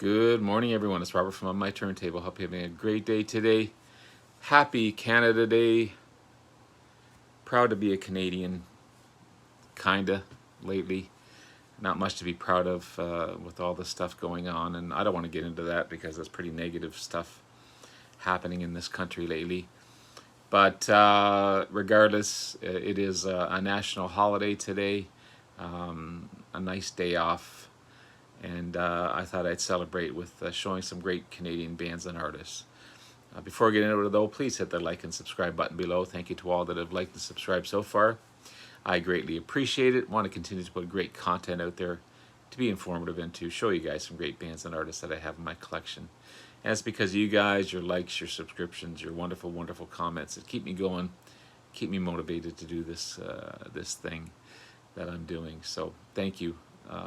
Good morning, everyone. It's Robert from On My Turntable. Hope you're having a great day today. Happy Canada Day. Proud to be a Canadian, kinda, lately. Not much to be proud of with all the stuff going on, and I don't want to get into that because there's pretty negative stuff happening in this country lately. But regardless, it is a national holiday today, a nice day off. And I thought I'd celebrate with showing some great Canadian bands and artists. Before getting into it though, please hit the like and subscribe button below. Thank you to all that have liked and subscribed so far. I greatly appreciate it. Want to continue to put great content out there to be informative and to show you guys some great bands and artists that I have in my collection. And it's because of you guys, your likes, your subscriptions, your wonderful, wonderful comments that keep me going, keep me motivated to do this, this thing that I'm doing. So thank you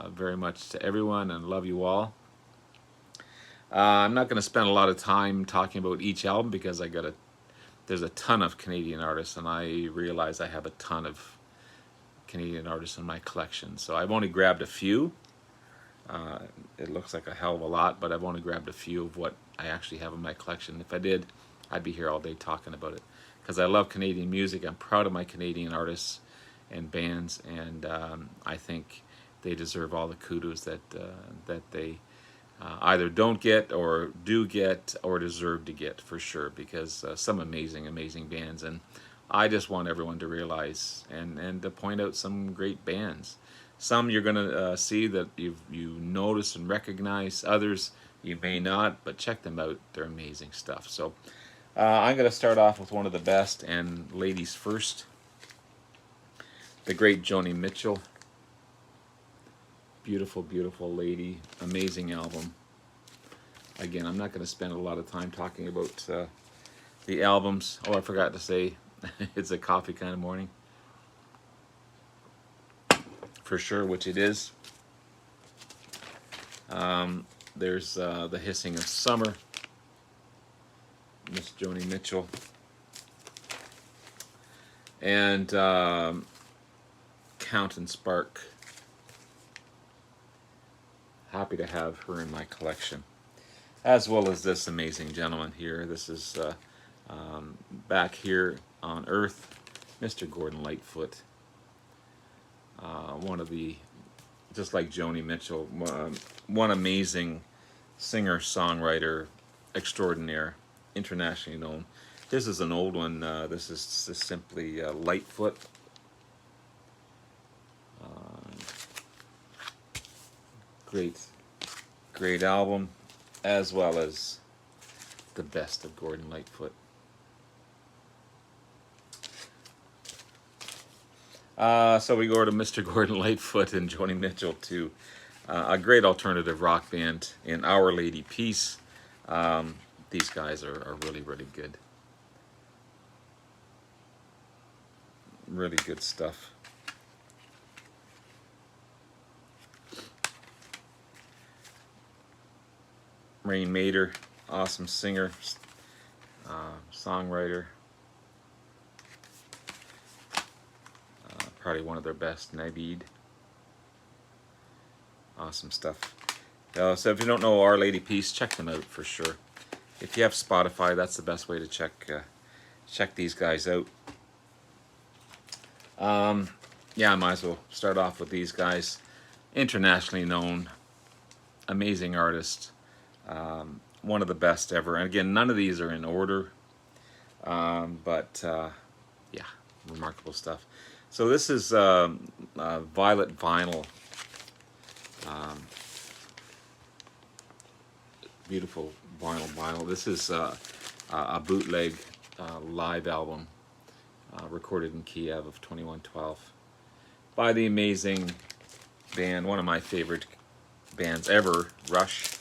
very much to everyone, and love you all. I'm not going to spend a lot of time talking about each album because there's a ton of Canadian artists, and I realize I have a ton of Canadian artists in my collection. So I've only grabbed a few. It looks like a hell of a lot, but I've only grabbed a few of what I actually have in my collection. If I did, I'd be here all day talking about it because I love Canadian music. I'm proud of my Canadian artists and bands, and I think they deserve all the kudos that they either don't get or do get or deserve to get, for sure, because some amazing bands, and I just want everyone to realize and to point out some great bands. Some you're going to see that you notice and recognize, others you may not, but check them out. They're amazing stuff. So I'm going to start off with one of the best, and ladies first, the great Joni Mitchell. Beautiful, beautiful lady. Amazing album. Again, I'm not going to spend a lot of time talking about the albums. Oh, I forgot to say, it's a coffee kind of morning. For sure, which it is. There's The Hissing of Summer. Miss Joni Mitchell. And Count and Spark. Happy to have her in my collection, as well as this amazing gentleman here. This is Back Here on Earth, Mr. Gordon Lightfoot. One of the, just like Joni Mitchell, one amazing singer, songwriter, extraordinaire, internationally known. This is an old one. This is simply Lightfoot. Great album, as well as the best of Gordon Lightfoot. So we go to Mr. Gordon Lightfoot and Joni Mitchell, to a great alternative rock band in Our Lady Peace. These guys are really, really good. Really good stuff. Rain Mader, awesome singer, songwriter. Probably one of their best. Naveed. Awesome stuff. So if you don't know Our Lady Peace, check them out for sure. If you have Spotify, that's the best way to check these guys out. Yeah, I might as well start off with these guys. Internationally known, amazing artist. One of the best ever. And again, none of these are in order, but yeah, remarkable stuff. So this is Violet Vinyl. Beautiful vinyl. This is a bootleg live album recorded in Kiev of 2112 by the amazing band, one of my favorite bands ever, Rush.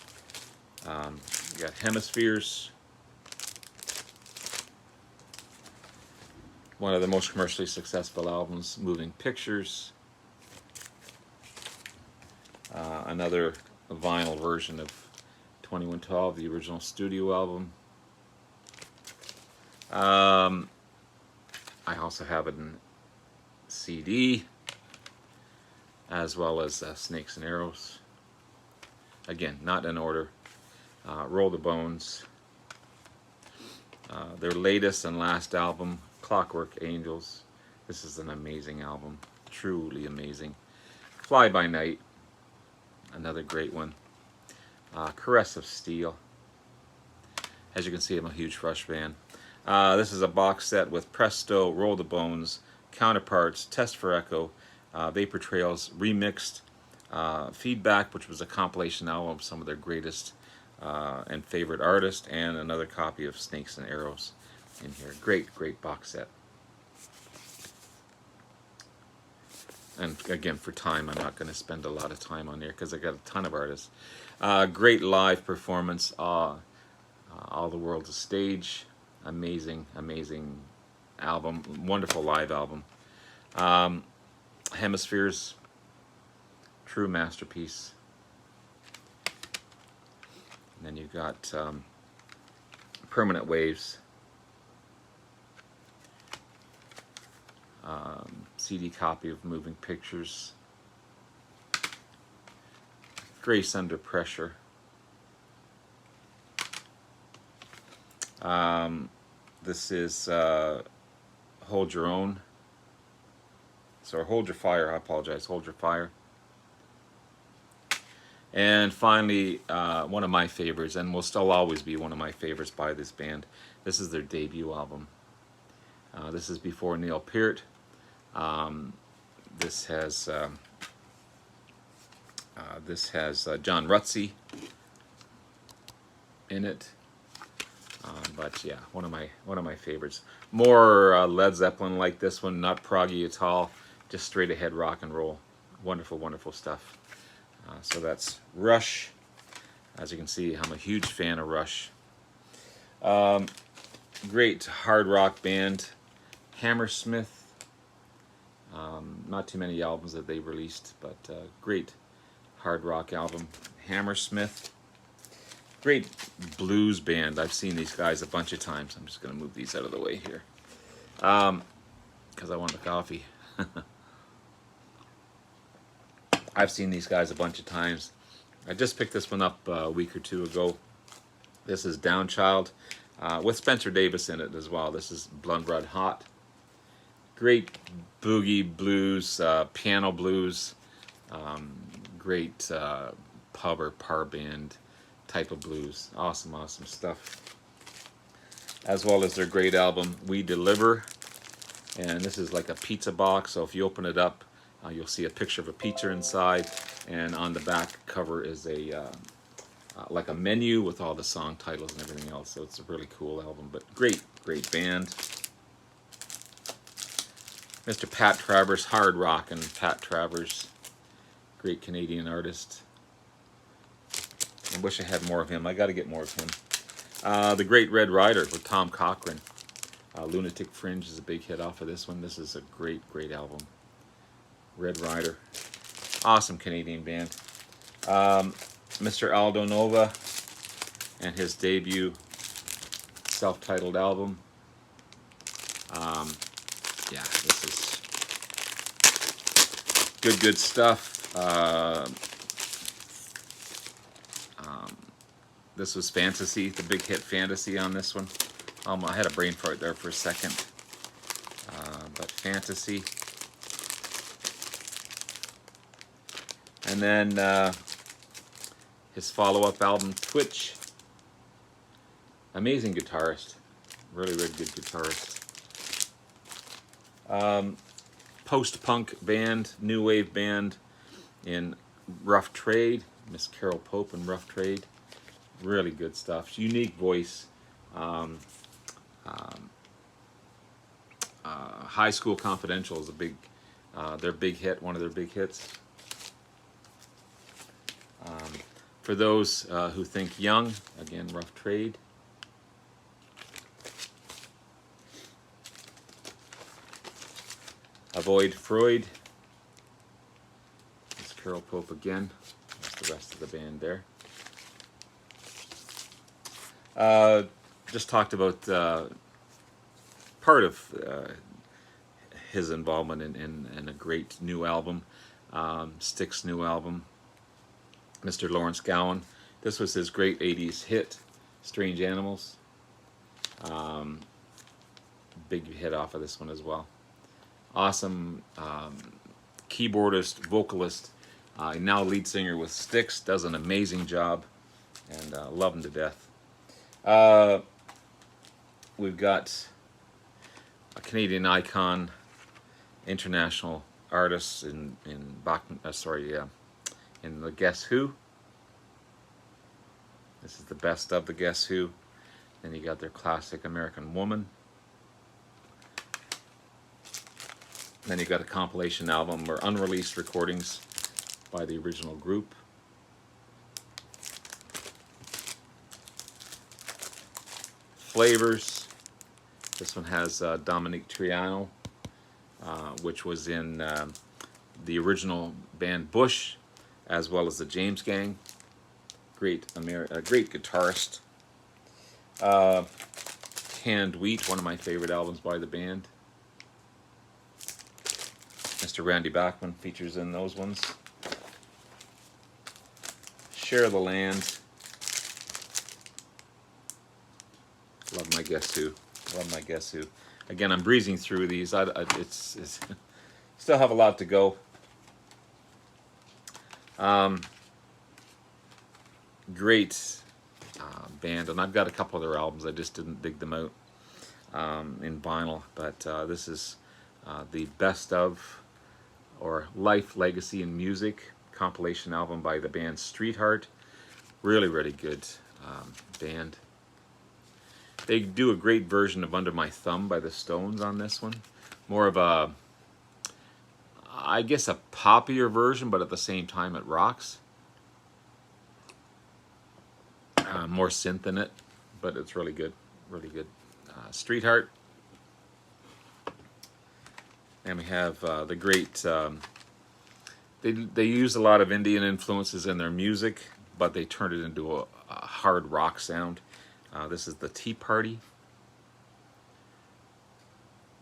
You got Hemispheres, one of the most commercially successful albums, Moving Pictures, another vinyl version of 2112, the original studio album. I also have it in CD, as well as Snakes and Arrows. Again, not in order. Roll the Bones. Their latest and last album, Clockwork Angels. This is an amazing album, truly amazing. Fly By Night, another great one. Caress of Steel. As you can see, I'm a huge Rush fan. This is a box set with Presto, Roll the Bones, Counterparts, Test for Echo, Vapor Trails, Remixed, Feedback, which was a compilation album of some of their greatest and favorite artists, and another copy of Snakes and Arrows in here. Great, great box set. And again, for time, I'm not going to spend a lot of time on there because I got a ton of artists. Great live performance. All the World's a Stage. Amazing, amazing album. Wonderful live album. Hemispheres. True masterpiece. And then you've got Permanent Waves. CD copy of Moving Pictures. Grace Under Pressure. This is Hold Your Own. So Hold Your Fire, I apologize, Hold Your Fire. And finally, one of my favorites, and will still always be one of my favorites by this band. This is their debut album. This is before Neil Peart. This has John Rutsey in it. But yeah, one of my favorites. More Led Zeppelin like this one, not proggy at all, just straight ahead rock and roll. Wonderful, wonderful stuff. So that's Rush. As you can see, I'm a huge fan of Rush. Great hard rock band. Hammersmith. Not too many albums that they released, but great hard rock album. Hammersmith. Great blues band. I've seen these guys a bunch of times. I'm just going to move these out of the way here because I want the coffee. I've seen these guys a bunch of times. I just picked this one up a week or two ago. This is Downchild with Spencer Davis in it as well. This is Blood Red Hot. Great boogie blues, piano blues. Great pub or par band type of blues. Awesome, awesome stuff. As well as their great album, We Deliver. And this is like a pizza box, so if you open it up, you'll see a picture of a pizza inside, and on the back cover is a like a menu with all the song titles and everything else. So it's a really cool album, but great, great band. Mr. Pat Travers, hard rockin' Pat Travers, great Canadian artist. I wish I had more of him. I got to get more of him. The Great Red Rider with Tom Cochrane. Lunatic Fringe is a big hit off of this one. This is a great, great album. Red Rider. Awesome Canadian band. Mr. Aldo Nova and his debut self-titled album. Yeah, this is good, good stuff. This was Fantasy, the big hit Fantasy on this one. I had a brain fart there for a second. But Fantasy. And then his follow-up album, Twitch. Amazing guitarist. Really, really good guitarist. Post-punk band, new wave band in Rough Trade. Miss Carol Pope and Rough Trade. Really good stuff. Unique voice. High School Confidential is a big, their big hit, one of their big hits. For those who think young, again, Rough Trade. Avoid Freud. It's Carol Pope again. That's the rest of the band there. Just talked about part of his involvement in a great new album, Styx new album. Mr. Lawrence Gowan This was his great 80s hit, Strange Animals. Big hit off of this one as well. Awesome keyboardist, vocalist, now lead singer with Styx, does an amazing job, and love him to death. We've got a Canadian icon, international artists in the Guess Who. This is the best of the Guess Who. Then you got their classic American Woman. Then you got a compilation album or unreleased recordings by the original group. Flavors. This one has Dominique Triano, which was in the original band Bush, as well as the James Gang. Great guitarist. Canned Wheat, one of my favorite albums by the band. Mr. Randy Bachman features in those ones. Share the Land. Love my Guess Who. Love my Guess Who. Again, I'm breezing through these. It's still have a lot to go. Great band, and I've got a couple of their albums. I just didn't dig them out in vinyl, but this is the best of, or Life, Legacy, and Music compilation album by the band Streetheart. Really, really good band. They do a great version of Under My Thumb by the Stones on this one. More of a, I guess, a poppier version, but at the same time it rocks. More synth in it, but it's really good, really good. Streetheart. And we have the great, they use a lot of Indian influences in their music, but they turned it into a hard rock sound. This is the Tea Party.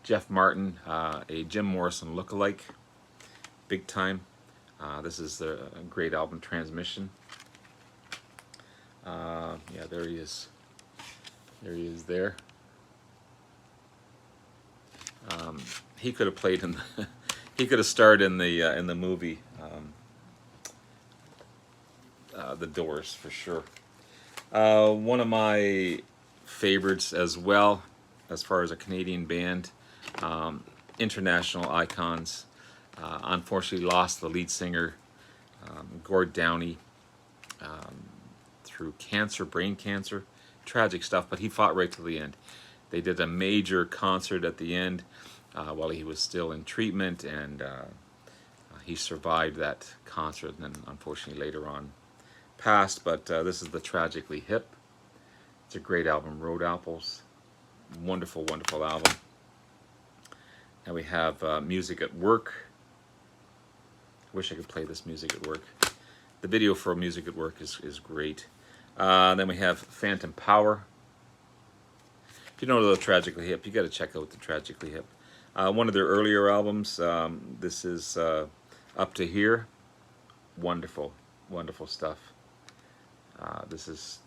Jeff Martin, a Jim Morrison lookalike, big time. This is a great album, Transmission. Yeah, there he is. There he is there. He could have played in the he could have starred in the movie The Doors for sure. One of my favorites as well, as far as a Canadian band, international icons. Unfortunately lost the lead singer, Gord Downey, through cancer, brain cancer. Tragic stuff, but he fought right to the end. They did a major concert at the end while he was still in treatment, and he survived that concert, and then unfortunately later on passed. But this is the Tragically Hip. It's a great album, Road Apples. Wonderful, wonderful album. Now we have Music at Work. Wish I could play this Music at Work. The video for Music at Work is great. Then we have Phantom Power. If you don't know the Tragically Hip, you got to check out the Tragically Hip. One of their earlier albums. This is Up to Here. Wonderful, wonderful stuff. This is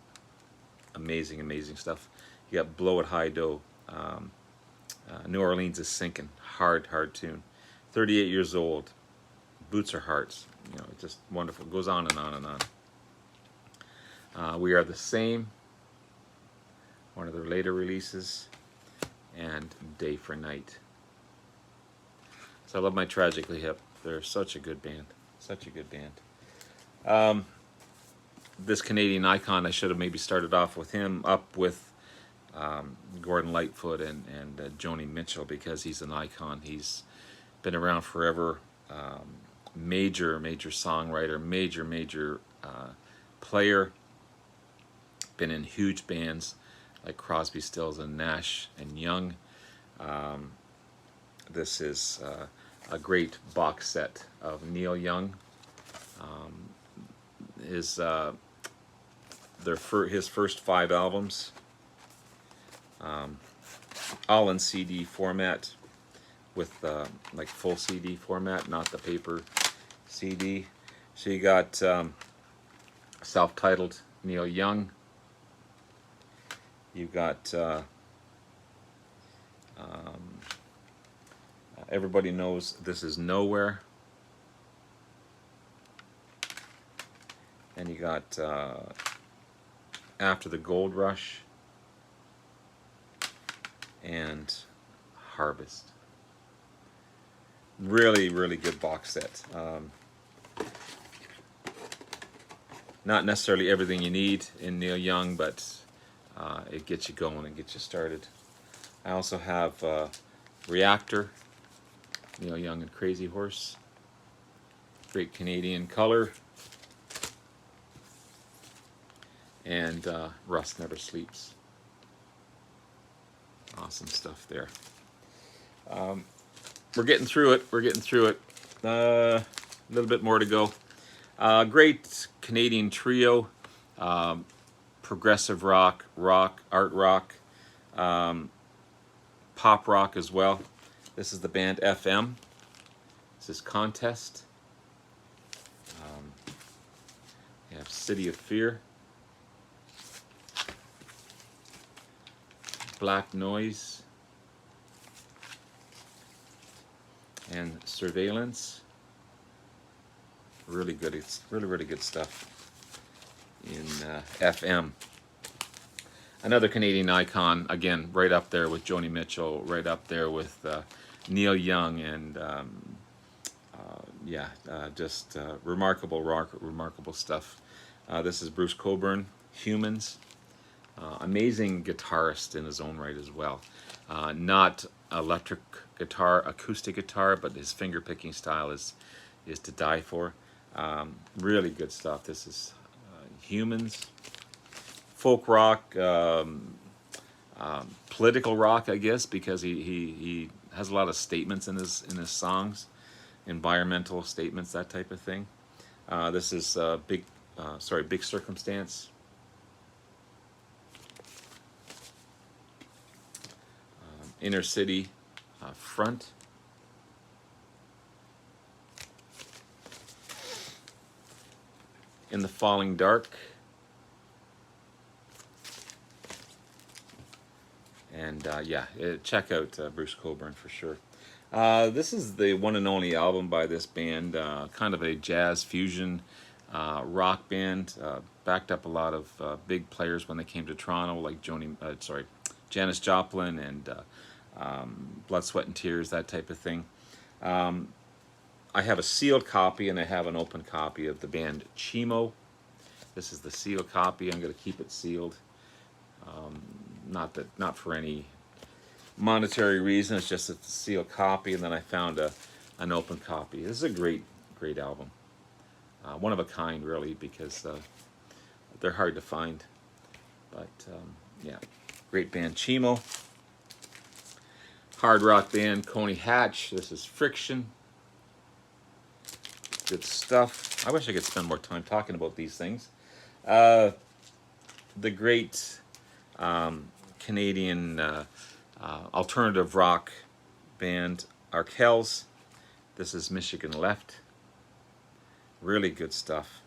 amazing, amazing stuff. You got Blow It High Dough. New Orleans is Sinking. Hard, hard tune. 38 years old. Boots Are Hearts. You know, it's just wonderful. It goes on and on and on. We Are the Same. One of their later releases. And Day for Night. So I love my Tragically Hip. They're such a good band. Such a good band. This Canadian icon, I should have maybe started off with him, up with Gordon Lightfoot and Joni Mitchell, because he's an icon. He's been around forever. Major songwriter, major player. Been in huge bands like Crosby, Stills, and Nash and Young. This is a great box set of Neil Young. His first 5 albums, all in CD format, with like full CD format, not the paper CD. So you got self-titled Neil Young. You've got everybody knows This Is Nowhere. And you got After the Gold Rush and Harvest. Really, really good box set. Not necessarily everything you need in Neil Young, but it gets you going and gets you started. I also have Reactor, Neil Young and Crazy Horse. Great Canadian color. And Rust Never Sleeps. Awesome stuff there. We're getting through it. We're getting through it. A little bit more to go. Great Canadian trio. Progressive rock, art rock, pop rock as well. This is the band FM. This is Contest. You have City of Fear. Black Noise. And Surveillance. Really good. It's really, really good stuff in FM. Another Canadian icon, again, right up there with Joni Mitchell, right up there with Neil Young, and just remarkable rock, remarkable stuff. This is Bruce Cockburn, Humans. Amazing guitarist in his own right as well. Not electric guitar, acoustic guitar, but his finger picking style is to die for. Really good stuff. This is Humans. Folk rock, political rock, I guess, because he has a lot of statements in his songs, environmental statements, that type of thing. This is Big Circumstance. Inner City, Front. In the Falling Dark. And check out Bruce Cockburn for sure. This is the one and only album by this band, kind of a jazz fusion rock band. Backed up a lot of big players when they came to Toronto, like Janis Joplin and Blood, Sweat and Tears, that type of thing. I have a sealed copy and I have an open copy of the band Chimo. This is the sealed copy. I'm going to keep it sealed. Not for any monetary reason. It's just a sealed copy, and then I found an open copy. This is a great album. One of a kind, really, because they're hard to find. But great band Chimo. Hard rock band Coney Hatch. This is Friction. Good stuff. I wish I could spend more time talking about these things. The great Canadian alternative rock band Arkells. This is Michigan Left. Really good stuff.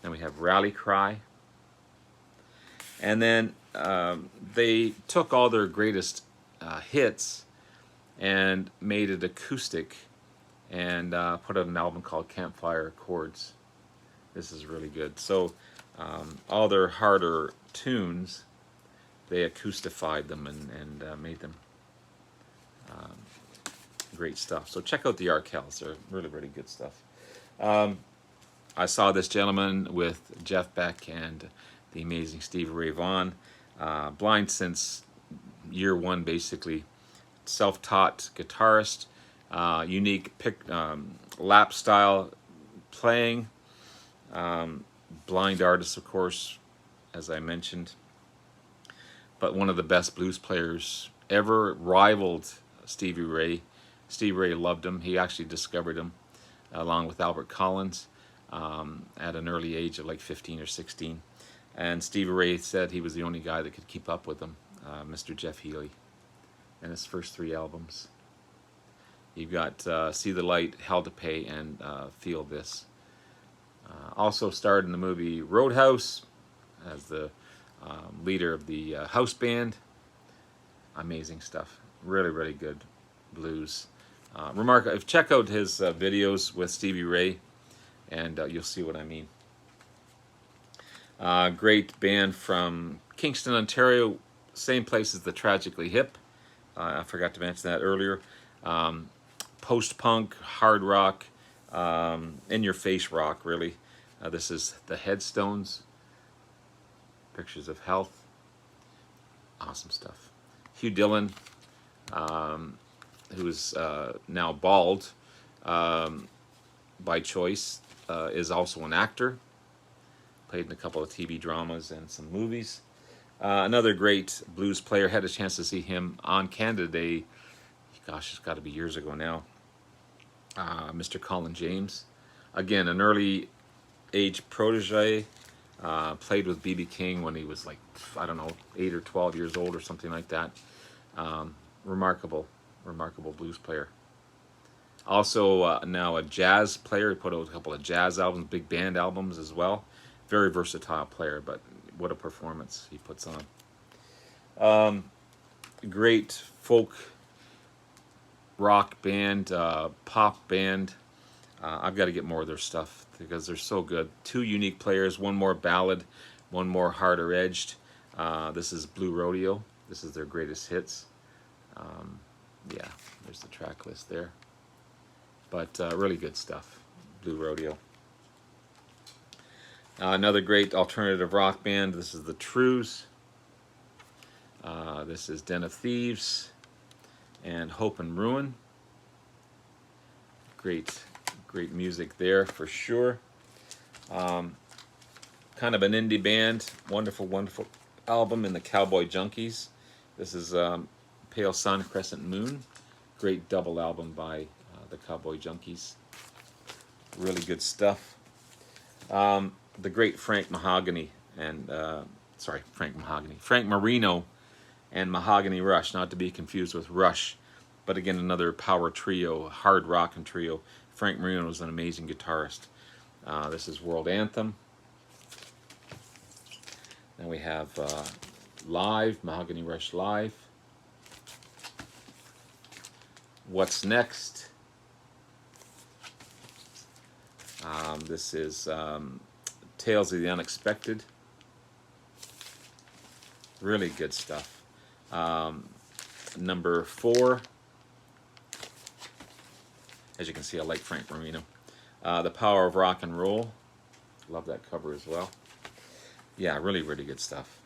Then we have Rally Cry. And then they took all their greatest hits and made it acoustic and put out an album called Campfire Chords. This is really good. So all their harder tunes, they acoustified them and made them great stuff. So check out the Arkells. They're really, really good stuff. I saw this gentleman with Jeff Beck and the amazing Stevie Ray Vaughan. Blind since year one, basically. Self-taught guitarist. Unique lap style playing. Blind artist, of course, as I mentioned. But one of the best blues players ever. Rivaled Stevie Ray. Stevie Ray loved him. He actually discovered him along with Albert Collins at an early age of like 15 or 16. And Stevie Ray said he was the only guy that could keep up with him, Mr. Jeff Healey, and his first 3 albums. You've got See the Light, Hell to Pay, and Feel This. Also starred in the movie Roadhouse, as the leader of the house band. Amazing stuff. Really, really good blues. Remarkable. Check out his videos with Stevie Ray, and you'll see what I mean. Great band from Kingston, Ontario, same place as the Tragically Hip. I forgot to mention that earlier. Post-punk, hard rock, in-your-face rock, really. This is the Headstones. Pictures of Health. Awesome stuff. Hugh Dillon, who is now bald by choice, is also an actor. Played in a couple of TV dramas and some movies. Another great blues player. Had a chance to see him on Canada Day. Gosh, it's got to be years ago now. Mr. Colin James. Again, an early age protege. Played with B.B. King when he was like, I don't know, 8 or 12 years old or something like that. Remarkable blues player. Also now a jazz player. He put out a couple of jazz albums, big band albums as well. Very versatile player, but what a performance he puts on. Great folk rock band, pop band. I've got to get more of their stuff because they're so good. Two unique players, one more ballad, one more harder edged. This is Blue Rodeo. This is their greatest hits. Yeah, there's the track list there. But really good stuff, Blue Rodeo. Another great alternative rock band. This is the Trues. This is Den of Thieves and Hope and Ruin. Great music there for sure. Kind of an indie band. Wonderful album in the Cowboy Junkies. This is Pale Sun, Crescent Moon. Great double album by the Cowboy Junkies. Really good stuff. The great Frank Mahogany and Frank Marino and Mahogany Rush, not to be confused with Rush, but again another power trio, hard rockin' trio. Frank Marino is an amazing guitarist. This is World Anthem. Then we have Live, Mahogany Rush Live. What's Next? This is Tales of the Unexpected. Really good stuff. Number 4. As you can see, I like Frank Marino. The Power of Rock and Roll. Love that cover as well. Yeah, really good stuff.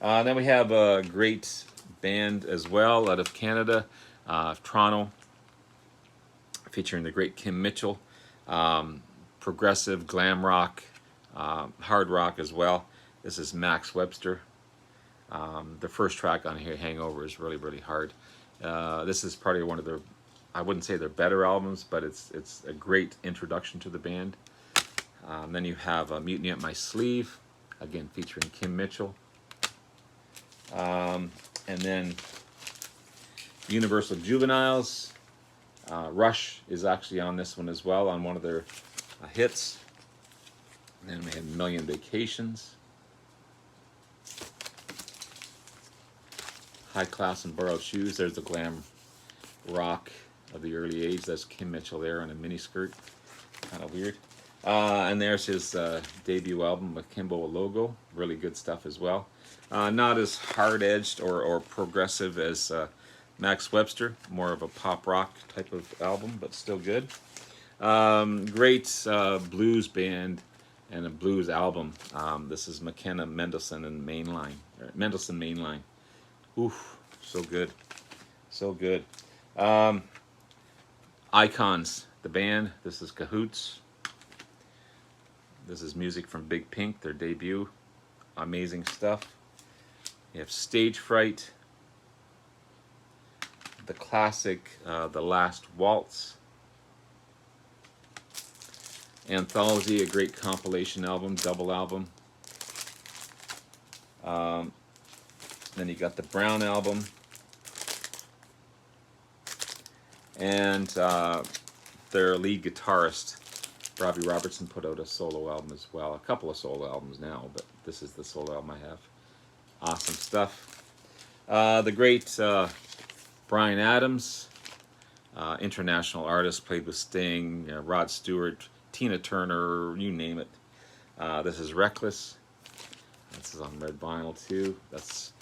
Then we have a great band as well out of Canada, Toronto, featuring the great Kim Mitchell. Progressive, glam rock, hard rock as well. This is Max Webster. The first track on here, Hangover, is really hard. This is probably one of their, I wouldn't say their better albums, but it's a great introduction to the band. Then you have Mutiny Up My Sleeve, again featuring Kim Mitchell. And then Universal Juveniles. Rush is actually on this one as well, on one of their hits. And then we have Million Vacations. High Class and Borrowed Shoes. There's the glam rock of the early age. That's Kim Mitchell there in a miniskirt. Kind of weird. And there's his debut album with Kimbo a Logo. Really good stuff as well. Not as hard-edged or progressive as Max Webster. More of a pop rock type of album, but still good. Great blues band and a blues album. This is McKenna Mendelssohn and Mainline. Mendelssohn Mainline. Oof, so good. So good. Icons, the band. This is Cahoots. This is music from Big Pink, their debut. Amazing stuff. You have Stage Fright. The classic, The Last Waltz. Anthology, a great compilation album, double album. Then you got the Brown album. And their lead guitarist, Robbie Robertson put out a solo album as well. A couple of solo albums now, but this is the solo album I have. Awesome stuff. The great Bryan Adams, international artist, played with Sting, Rod Stewart, Tina Turner, you name it. This is Reckless. This is on red vinyl too. That's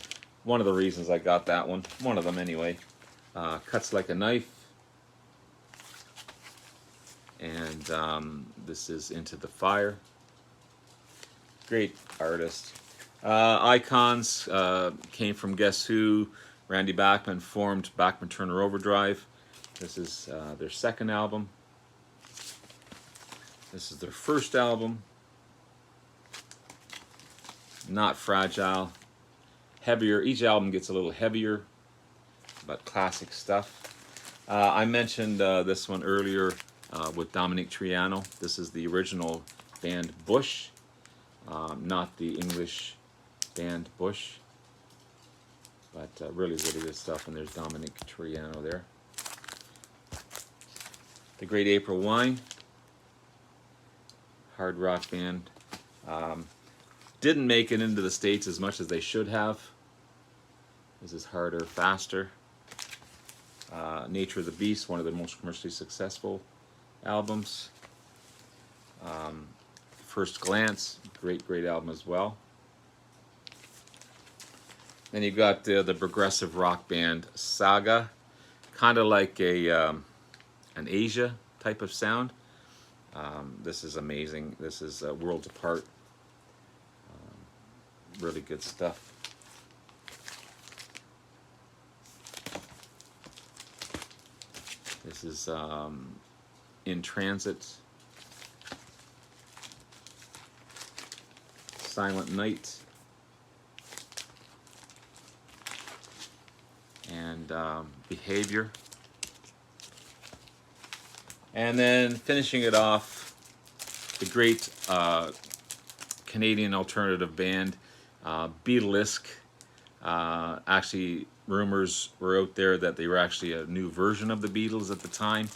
one of the reasons I got that one. One of them anyway. Cuts Like a Knife. And this is Into the Fire. Great artist. Icons came from Guess Who. Randy Bachman formed Bachman Turner Overdrive. This is their second album. This is their first album. Not Fragile. Heavier. Each album gets a little heavier, but classic stuff. I mentioned this one earlier with Dominic Triano. This is the original band Bush, not the English band Bush, but really, really good stuff. And there's Dominic Triano there. The Great April Wine, hard rock band. Didn't make it into the States as much as they should have. This is Harder, Faster. Nature of the Beast, one of the most commercially successful albums. First Glance, great album as well. Then you've got the progressive rock band Saga, kind of like an Asia type of sound. This is amazing. This is Worlds Apart. Really good stuff. This is In Transit. Silent Night. And Behavior. And then finishing it off, the great Canadian alternative band beetlisk. Actually, rumors were out there that they were actually a new version of the Beatles at the time,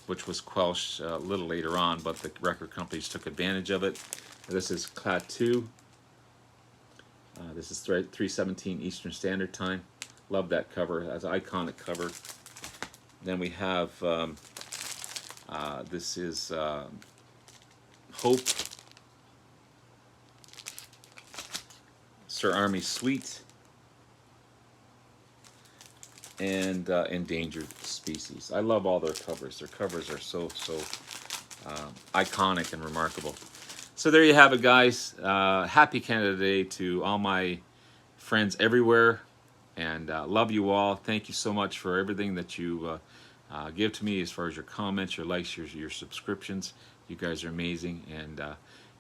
which was quelched a little later on, but the record companies took advantage of it. This is Clat 2. This is 3:17 Eastern Standard Time. Love that cover. That's an iconic cover. Then we have, this is Hope. Sir Army Suite. And Endangered Species. I love all their covers. Their covers are so iconic and remarkable. So there you have it, guys. Happy Canada Day to all my friends everywhere, and love you all. Thank you so much for everything that you give to me as far as your comments, your likes, your subscriptions. You guys are amazing, and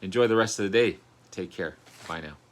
enjoy the rest of the day. Take care. Bye now.